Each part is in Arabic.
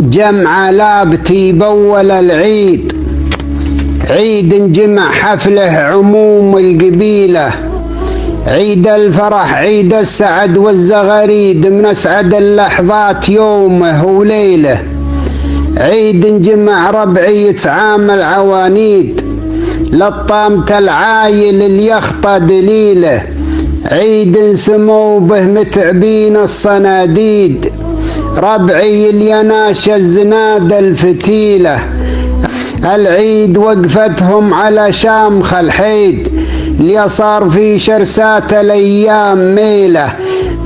جمع لابتي بول العيد، عيد جمع حفله عموم القبيلة، عيد الفرح عيد السعد والزغاريد، من أسعد اللحظات يومه وليله، عيد جمع ربعي يتعامل عوانيد، لطامة العايل اليخطى دليله، عيد سمو به متعبين الصناديد، ربعي اليناش الزناد الفتيلة، العيد وقفتهم على شامخ الحيد، اللي صار في شرسات الأيام ميلة،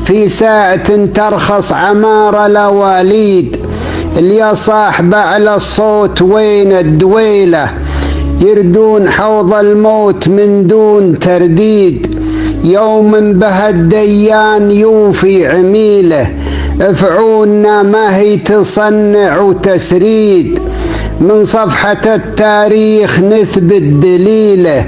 في ساعة ترخص عمار الأواليد، اللي صاحب على الصوت وين الدويلة، يردون حوض الموت من دون ترديد، يوم به الديان يوفي عميله، افعونا ما هي تصنع وتسريد، من صفحة التاريخ نثبت دليله،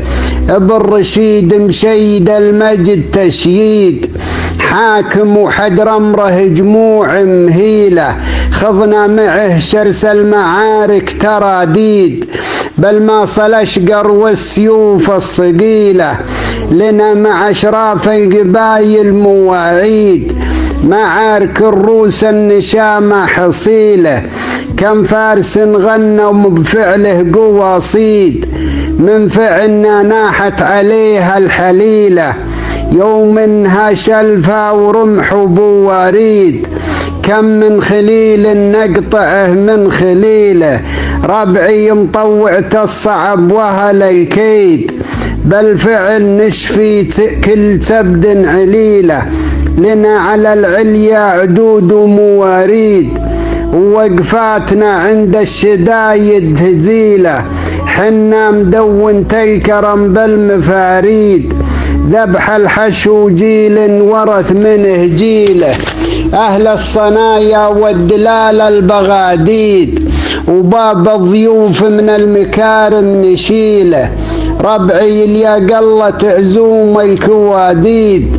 بالرشيد مشيد المجد تشييد، حاكم وحد امره جموع مهيله، خضنا معه شرس المعارك تراديد، بل ما صل اشقر والسيوف الصقيله، لنا مع اشراف القبايل مواعيد، معارك الروس النشامة حصيله، كم فارس غنوا بفعله قواصيد، من فعلنا ناحت عليها الحليلة، يوم انها شلفة ورمح بواريد، كم من خليل نقطعه من خليله، ربعي مطوعة الصعب وهل الكيد، بل فعل نشفي كل سبد عليله، لنا على العليا عدود ومواريد، ووقفاتنا عند الشدايد هزيله، حنا مدون الكرم بالمفاريد، ذبح الحشو جيل ورث منه جيله، أهل الصنايا والدلال البغاديد، وباب الضيوف من المكارم نشيله، ربعي اللي قلت عزوم الكواديد،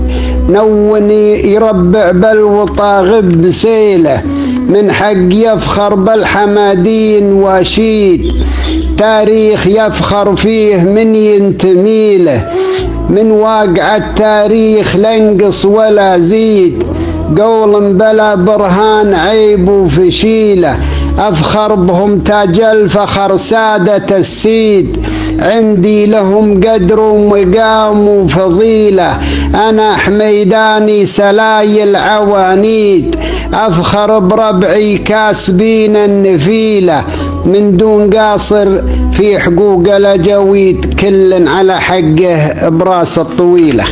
نوني يربع بالوطا غب سيله، من حق يفخر بالحمادين واشيد، تاريخ يفخر فيه من ينتميله، من واقع التاريخ لنقص ولا زيد، قول بلا برهان عيب وفشيله، أفخر بهم تاج الفخر سادة السيد، عندي لهم قدر ومقام وفضيلة، أنا حميداني سلايل عوانيد، أفخر بربعي كاسبين النفيلة، من دون قاصر في حقوق الأجويد، كل على حقه براس الطويلة.